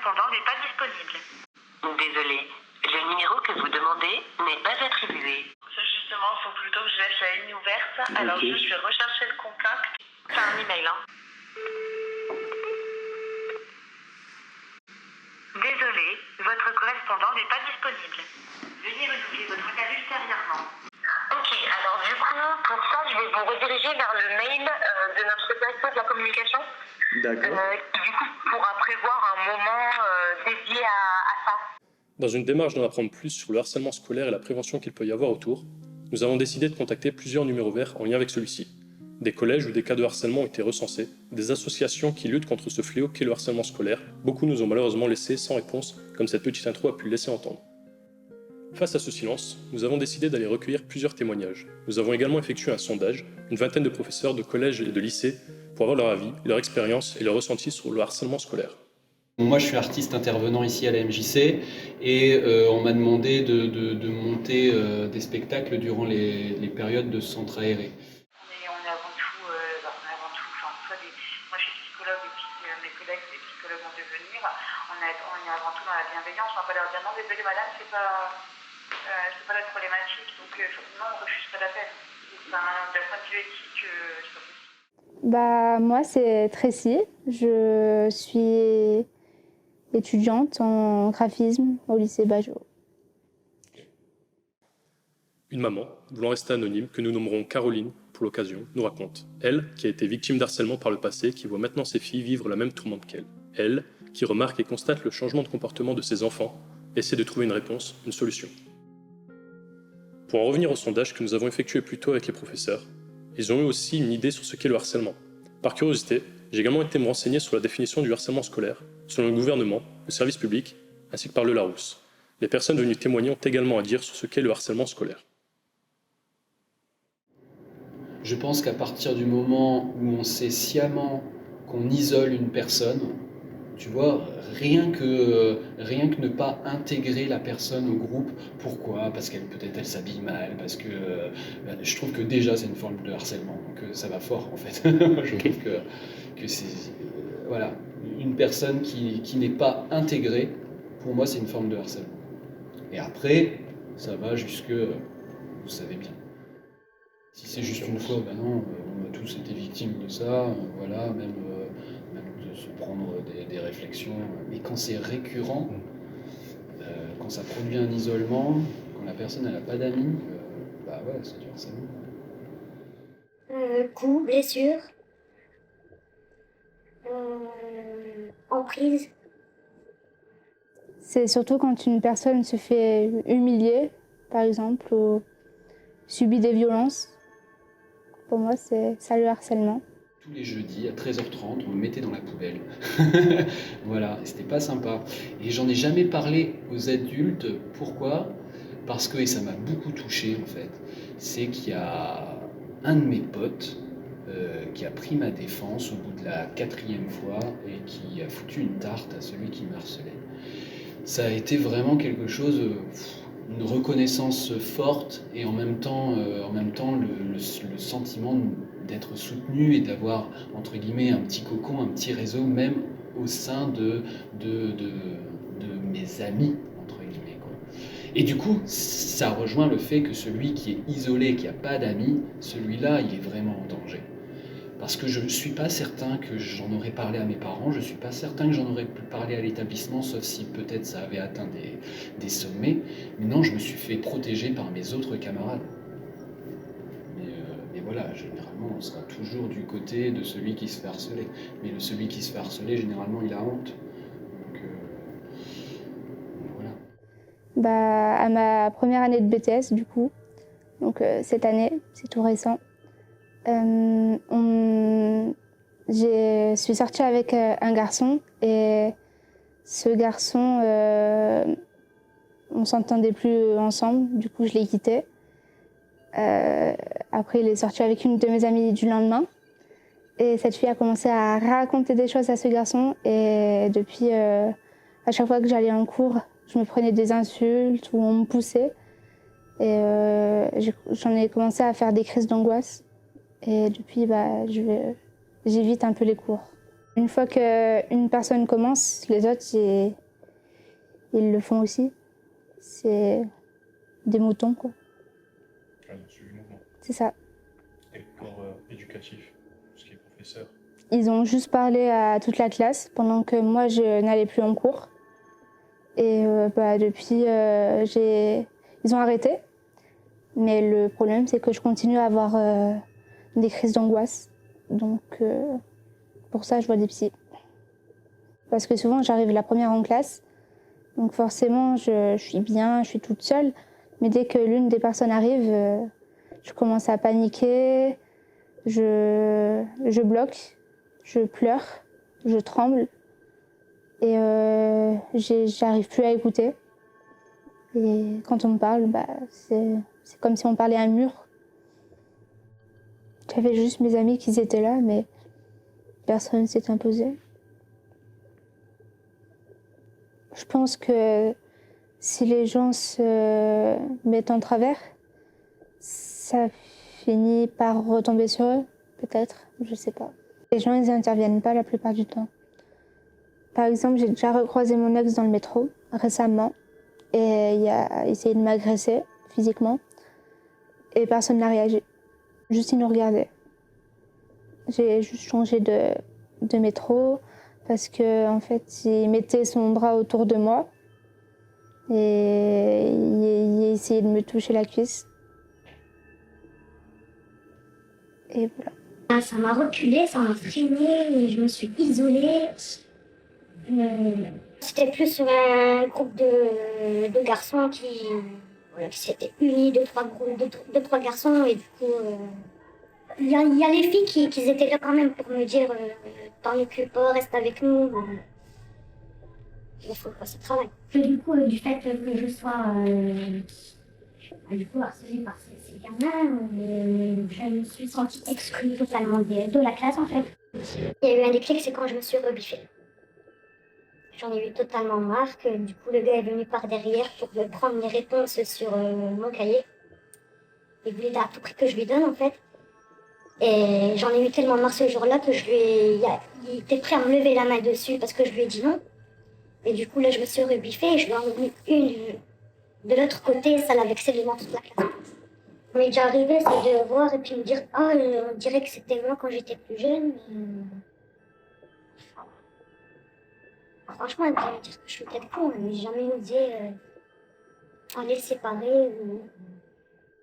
correspondant n'est pas disponible. Désolé, le numéro que vous demandez n'est pas attribué. Justement, il faut plutôt que je laisse la ligne ouverte. Alors Ok. je vais rechercher le contact. C'est un email, hein. Désolé, votre correspondant n'est pas disponible. Veuillez renouveler votre appel ultérieurement. Ok, alors du coup, pour ça, je vais vous rediriger vers le mail de notre directeur de la communication. D'accord. Qui du coup pourra prévoir un moment dédié à ça. Dans une démarche d'en apprendre plus sur le harcèlement scolaire et la prévention qu'il peut y avoir autour, nous avons décidé de contacter plusieurs numéros verts en lien avec celui-ci. Des collèges où des cas de harcèlement ont été recensés, des associations qui luttent contre ce fléau qu'est le harcèlement scolaire. Beaucoup nous ont malheureusement laissé sans réponse, comme cette petite intro a pu le laisser entendre. Face à ce silence, nous avons décidé d'aller recueillir plusieurs témoignages. Nous avons également effectué un sondage, une vingtaine de professeurs de collèges et de lycées, pour avoir leur avis, leur expérience et leur ressenti sur le harcèlement scolaire. Moi, je suis artiste intervenant ici à la MJC et on m'a demandé de monter des spectacles durant les périodes de centre aéré. On est avant tout, enfin, moi je suis psychologue et puis mes collègues, des psychologues vont devenir. On est avant tout dans la bienveillance. On va pas leur dire non, désolé madame, c'est pas la problématique, donc non, on refuse pas l'appel. D'un point de vue éthique, c'est pas possible. Moi, c'est Tracy. Je suis étudiante en graphisme au lycée Bajot. Une maman, voulant rester anonyme, que nous nommerons Caroline pour l'occasion, nous raconte. Elle, qui a été victime d'harcèlement par le passé, qui voit maintenant ses filles vivre la même tourmente qu'elle. Elle, qui remarque et constate le changement de comportement de ses enfants, essaie de trouver une réponse, une solution. Pour en revenir au sondage que nous avons effectué plus tôt avec les professeurs, ils ont eu aussi une idée sur ce qu'est le harcèlement. Par curiosité, j'ai également été me renseigner sur la définition du harcèlement scolaire, selon le gouvernement, le service public, ainsi que par le Larousse. Les personnes venues témoigner ont également à dire sur ce qu'est le harcèlement scolaire. Je pense qu'à partir du moment où on sait sciemment qu'on isole une personne, tu vois, rien que ne pas intégrer la personne au groupe. Pourquoi ? Parce qu'elle peut-être elle s'habille mal, parce que je trouve que déjà c'est une forme de harcèlement, donc ça va fort en fait. Je trouve que c'est voilà, une personne qui n'est pas intégrée, pour moi c'est une forme de harcèlement. Et après, ça va jusque, vous savez bien. Si c'est juste une fois, ben non, on a tous été victimes de ça, voilà, même de se prendre des réflexions. Mais quand c'est récurrent, quand ça produit un isolement, quand la personne n'a pas d'amis, bah ouais, c'est du harcèlement. Coups, blessures, emprise. C'est surtout quand une personne se fait humilier, par exemple, ou subit des violences. Pour moi, c'est ça le harcèlement. Tous les jeudis à 13h30, on me mettait dans la poubelle. Voilà, c'était pas sympa. Et j'en ai jamais parlé aux adultes. Pourquoi ? Parce que, et ça m'a beaucoup touché en fait, c'est qu'il y a un de mes potes qui a pris ma défense au bout de la 4e fois et qui a foutu une tarte à celui qui me harcelait. Ça a été vraiment quelque chose, une reconnaissance forte et en même temps le sentiment d'être soutenu et d'avoir, entre guillemets, un petit cocon, un petit réseau, même au sein de mes amis, entre guillemets, quoi. Et du coup, ça rejoint le fait que celui qui est isolé, qui n'a pas d'amis, celui-là, il est vraiment en danger. Parce que je ne suis pas certain que j'en aurais parlé à mes parents, je ne suis pas certain que j'en aurais pu parler à l'établissement, sauf si peut-être ça avait atteint des sommets. Mais non, je me suis fait protéger par mes autres camarades. Mais voilà, généralement, on sera toujours du côté de celui qui se fait harceler. Mais celui qui se fait harceler, généralement, il a honte. Donc voilà. À ma première année de BTS, du coup, donc cette année, c'est tout récent, je suis sortie avec un garçon et ce garçon, on s'entendait plus ensemble, du coup je l'ai quitté. Après il est sorti avec une de mes amies du lendemain et cette fille a commencé à raconter des choses à ce garçon et depuis, à chaque fois que j'allais en cours, je me prenais des insultes ou on me poussait et j'en ai commencé à faire des crises d'angoisse. Et depuis, j'évite un peu les cours. Une fois qu'une personne commence, les autres, ils le font aussi. C'est des moutons, quoi. Suivi mouvement. C'est ça. Et pour éducatif, tout ce qui est professeur. Ils ont juste parlé à toute la classe pendant que moi, je n'allais plus en cours. Et depuis, ils ont arrêté. Mais le problème, c'est que je continue à avoir des crises d'angoisse. Donc, pour ça, je vois des psys. Parce que souvent, j'arrive la première en classe. Donc forcément, je suis bien, je suis toute seule. Mais dès que l'une des personnes arrive, je commence à paniquer, je bloque, je pleure, je tremble. Et j'arrive plus à écouter. Et quand on me parle, c'est comme si on parlait à un mur. J'avais juste mes amis qui étaient là, mais personne ne s'est imposé. Je pense que si les gens se mettent en travers, ça finit par retomber sur eux, peut-être, je sais pas. Les gens, ils n'interviennent pas la plupart du temps. Par exemple, j'ai déjà recroisé mon ex dans le métro récemment et il a essayé de m'agresser physiquement et personne n'a réagi. Juste, il nous regardait. J'ai juste changé de métro parce que en fait, il mettait son bras autour de moi et il essayait de me toucher la cuisse. Et voilà. Ça m'a reculé, ça m'a freiné, je me suis isolée. C'était plus sur un groupe de garçons qui s'étaient unis, deux, trois garçons, et du coup, il y a les filles qui étaient là quand même pour me dire t'en occupe pas, reste avec nous. Il faut passer le travail. Et du coup, du fait que je sois harcelée par ces gamins, je me suis sentie exclue totalement de la classe en fait. Il y a eu un déclic, c'est quand je me suis rebiffée. J'en ai eu totalement marre que du coup le gars est venu par derrière pour me prendre mes réponses sur mon cahier. Il voulait à tout prix que je lui donne en fait. Et j'en ai eu tellement marre ce jour-là que il était prêt à me lever la main dessus parce que je lui ai dit non. Et du coup là je me suis rebiffée et je lui en ai mis une de l'autre côté, ça l'a vexé devant toute la classe. On est déjà arrivé, c'est de voir et puis me dire ah on dirait que c'était moi quand j'étais plus jeune. Franchement, elle pourrait me dire que je suis peut-être con, mais j'ai jamais osé aller le séparer.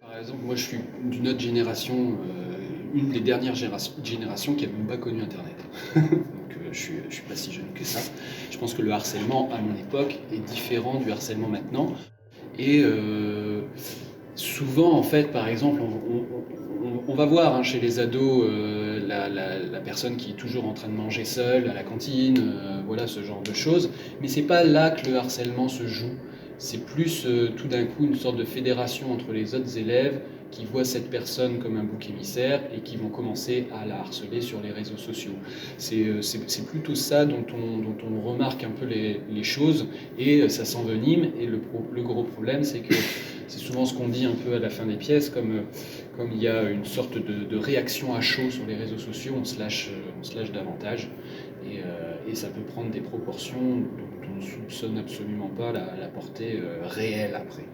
Par exemple, moi je suis d'une autre génération, une des dernières générations qui n'a même pas connu Internet. Donc je suis pas si jeune que ça. Je pense que le harcèlement à mon époque est différent du harcèlement maintenant. Et souvent, en fait, par exemple, on va voir chez les ados la personne qui est toujours en train de manger seule à la cantine, voilà ce genre de choses. Mais c'est pas là que le harcèlement se joue. C'est plus tout d'un coup une sorte de fédération entre les autres élèves qui voient cette personne comme un bouc émissaire et qui vont commencer à la harceler sur les réseaux sociaux. C'est plutôt ça dont on remarque un peu les choses et ça s'envenime. Et le gros problème, c'est que c'est souvent ce qu'on dit un peu à la fin des pièces, comme il y a une sorte de réaction à chaud sur les réseaux sociaux, on se lâche davantage et ça peut prendre des proportions dont on ne soupçonne absolument pas la portée réelle après.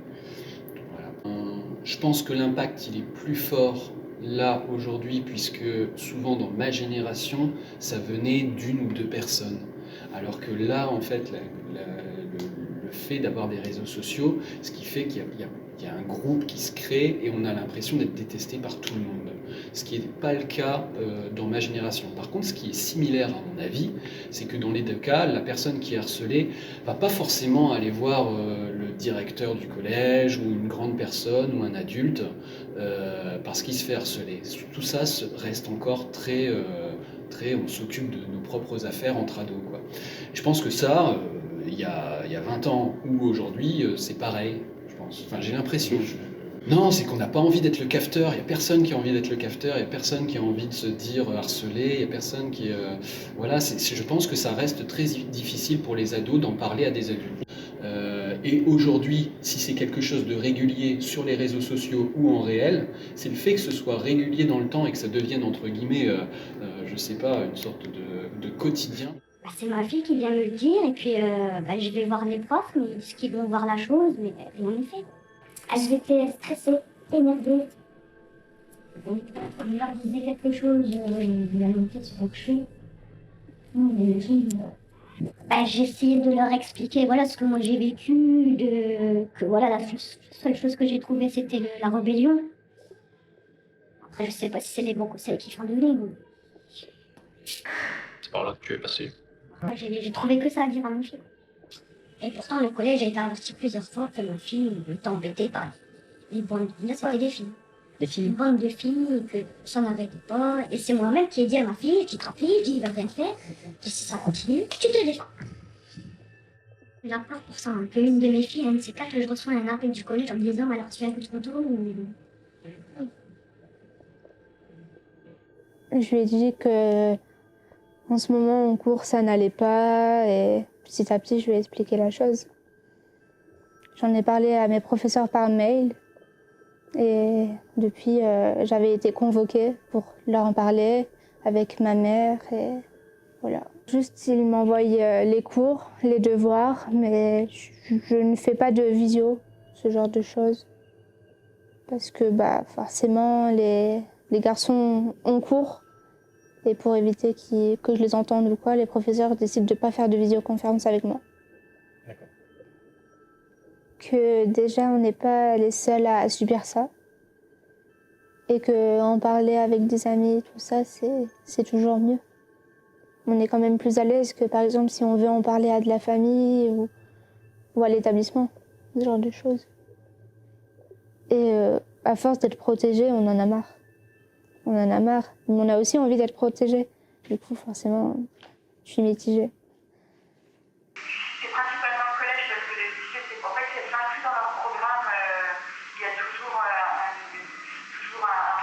Voilà. Je pense que l'impact il est plus fort là aujourd'hui puisque souvent dans ma génération ça venait d'une ou deux personnes. Alors que là en fait le fait d'avoir des réseaux sociaux, ce qui fait qu'il y a un groupe qui se crée et on a l'impression d'être détesté par tout le monde. Ce qui n'est pas le cas dans ma génération. Par contre, ce qui est similaire à mon avis, c'est que dans les deux cas, la personne qui est harcelée va pas forcément aller voir le directeur du collège ou une grande personne ou un adulte parce qu'il se fait harceler. Tout ça reste encore très on s'occupe de nos propres affaires entre ados, quoi. Je pense que ça, il y a 20 ans ou aujourd'hui, c'est pareil, je pense. Enfin, j'ai l'impression. Non, c'est qu'on n'a pas envie d'être le cafeteur. Il n'y a personne qui a envie d'être le cafeteur. Il n'y a personne qui a envie de se dire harcelé. Il n'y a personne qui... voilà, je pense que ça reste très difficile pour les ados d'en parler à des adultes. Et aujourd'hui, si c'est quelque chose de régulier sur les réseaux sociaux ou en réel, c'est le fait que ce soit régulier dans le temps et que ça devienne, entre guillemets, je sais pas, une sorte de quotidien. Bah, c'est ma fille qui vient me le dire, et puis bah, je vais voir les profs, mais ils disent qu'ils vont voir la chose, mais rien n'est fait. Elles étaient stressées, énervées. Donc, on leur disait quelque chose, ils la montaient sur quelque chose. Bah, j'ai essayé de leur expliquer voilà, ce que moi j'ai vécu, que voilà, la seule chose que j'ai trouvée c'était la rébellion. Après, je sais pas si c'est les bons conseils qui font du bien. C'est par là que tu es passé. Moi, j'ai trouvé que ça à dire à mon fille. Et pourtant, le collège a été averti plusieurs fois que ma fille était embêtée par les bandes. Là, c'était des filles. Une bande de filles, que ça n'arrêtait pas. Et c'est moi-même qui ai dit à ma fille, tu te rappelles, je dis, il va rien faire. Et si ça continue, tu te défends. J'ai peur pour ça, hein, qu'une de mes filles, un de ces quatre, je reçois un appel du collège en me disant, alors tu as un coup de photo ou... Je lui ai dit que en ce moment en cours ça n'allait pas et petit à petit je lui ai expliqué la chose. J'en ai parlé à mes professeurs par mail et depuis j'avais été convoquée pour leur en parler avec ma mère et voilà. Juste ils m'envoient les cours, les devoirs, mais je ne fais pas de visio, ce genre de choses. Parce que bah forcément les garçons ont cours. Et pour éviter que je les entende ou quoi, les professeurs décident de ne pas faire de visioconférence avec moi. D'accord. Que déjà, on n'est pas les seuls à subir ça. Et qu'en parler avec des amis, tout ça, c'est toujours mieux. On est quand même plus à l'aise que, par exemple, si on veut en parler à de la famille ou à l'établissement, ce genre de choses. Et à force d'être protégé, on en a marre. On en a marre, mais on a aussi envie d'être protégé. Du coup, forcément, je suis mitigée. C'est principalement le collège, parce que les lycées, c'est en fait, c'est inclus dans leur programme. Il y a toujours un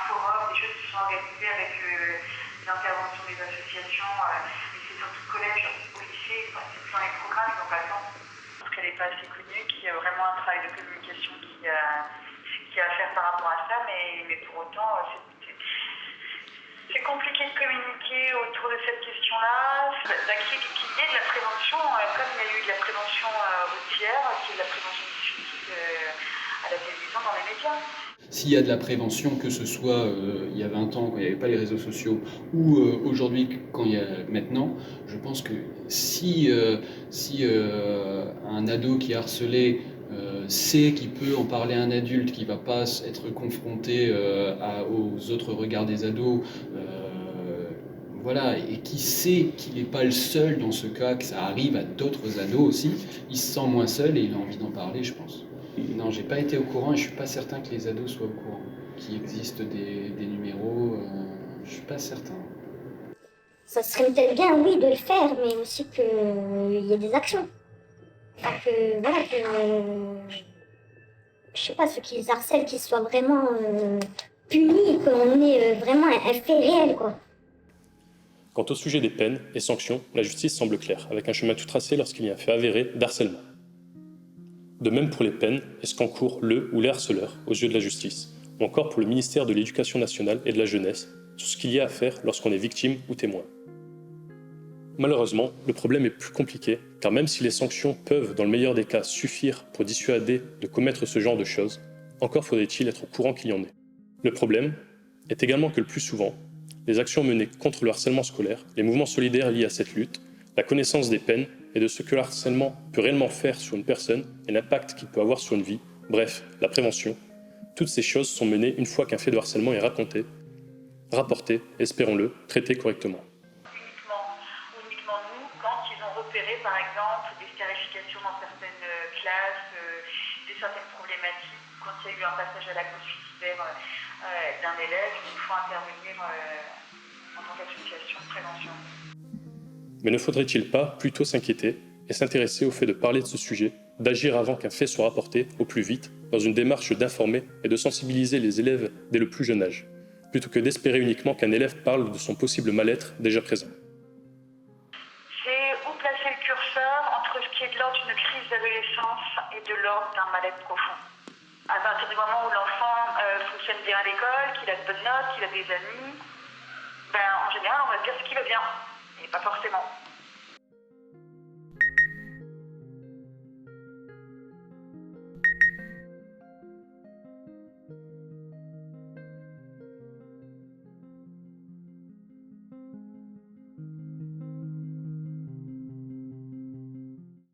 forum, des choses qui sont organisées avec l'intervention des associations. Mais c'est surtout le collège. Au lycée, c'est dans les programmes, ils n'ont pas le temps. Parce qu'elle n'est pas assez connue, qu'il y a vraiment un travail de communication qui a à faire par rapport à ça, mais pour autant, c'est compliqué de communiquer autour de cette question-là. Qu'il y ait de la prévention, comme il y a eu de la prévention routière, qu'il y ait de la prévention du suicide à la télévision, dans les médias. S'il y a de la prévention, que ce soit il y a 20 ans quand il n'y avait pas les réseaux sociaux ou aujourd'hui quand il y a maintenant, je pense que si un ado qui est harcelé sait qu'il peut en parler à un adulte, qui ne va pas être confronté aux autres regards des ados, voilà, et qui sait qu'il n'est pas le seul dans ce cas, que ça arrive à d'autres ados aussi, il se sent moins seul et il a envie d'en parler, je pense. Non, j'ai pas été au courant et je suis pas certain que les ados soient au courant qu'il existe des numéros. Je suis pas certain. Ça serait peut-être bien, oui, de le faire, mais aussi qu'il y ait des actions. Enfin, que, voilà, je sais pas, ceux qui les harcèlent, qu'ils soient vraiment punis, qu'on ait vraiment un fait réel, quoi. Quant au sujet des peines et sanctions, la justice semble claire, avec un chemin tout tracé lorsqu'il y a un fait avéré d'harcèlement. De même pour les peines, est-ce qu'encourt le ou les harceleurs aux yeux de la justice, ou encore pour le ministère de l'Éducation nationale et de la jeunesse, sur ce qu'il y a à faire lorsqu'on est victime ou témoin. Malheureusement, le problème est plus compliqué, car même si les sanctions peuvent, dans le meilleur des cas, suffire pour dissuader de commettre ce genre de choses, encore faudrait-il être au courant qu'il y en ait. Le problème est également que le plus souvent, les actions menées contre le harcèlement scolaire, les mouvements solidaires liés à cette lutte, la connaissance des peines et de ce que le harcèlement peut réellement faire sur une personne et l'impact qu'il peut avoir sur une vie, bref, la prévention, toutes ces choses sont menées une fois qu'un fait de harcèlement est raconté, rapporté, espérons-le, traité correctement. Uniquement nous, quand ils ont repéré par exemple des scarifications dans certaines classes, certaines problématiques, quand il y a eu un passage à l'acte suicidaire d'un élève, il faut intervenir en tant qu'association de prévention. Mais ne faudrait-il pas plutôt s'inquiéter et s'intéresser au fait de parler de ce sujet, d'agir avant qu'un fait soit rapporté au plus vite, dans une démarche d'informer et de sensibiliser les élèves dès le plus jeune âge, plutôt que d'espérer uniquement qu'un élève parle de son possible mal-être déjà présent. C'est où placer le curseur entre ce qui est de l'ordre d'une crise d'adolescence et est de l'ordre d'un mal-être profond. À partir du moment où l'enfant fonctionne bien à l'école, qu'il a de bonnes notes, qu'il a des amis, ben, en général, on va se dire ce qui va bien, et pas forcément.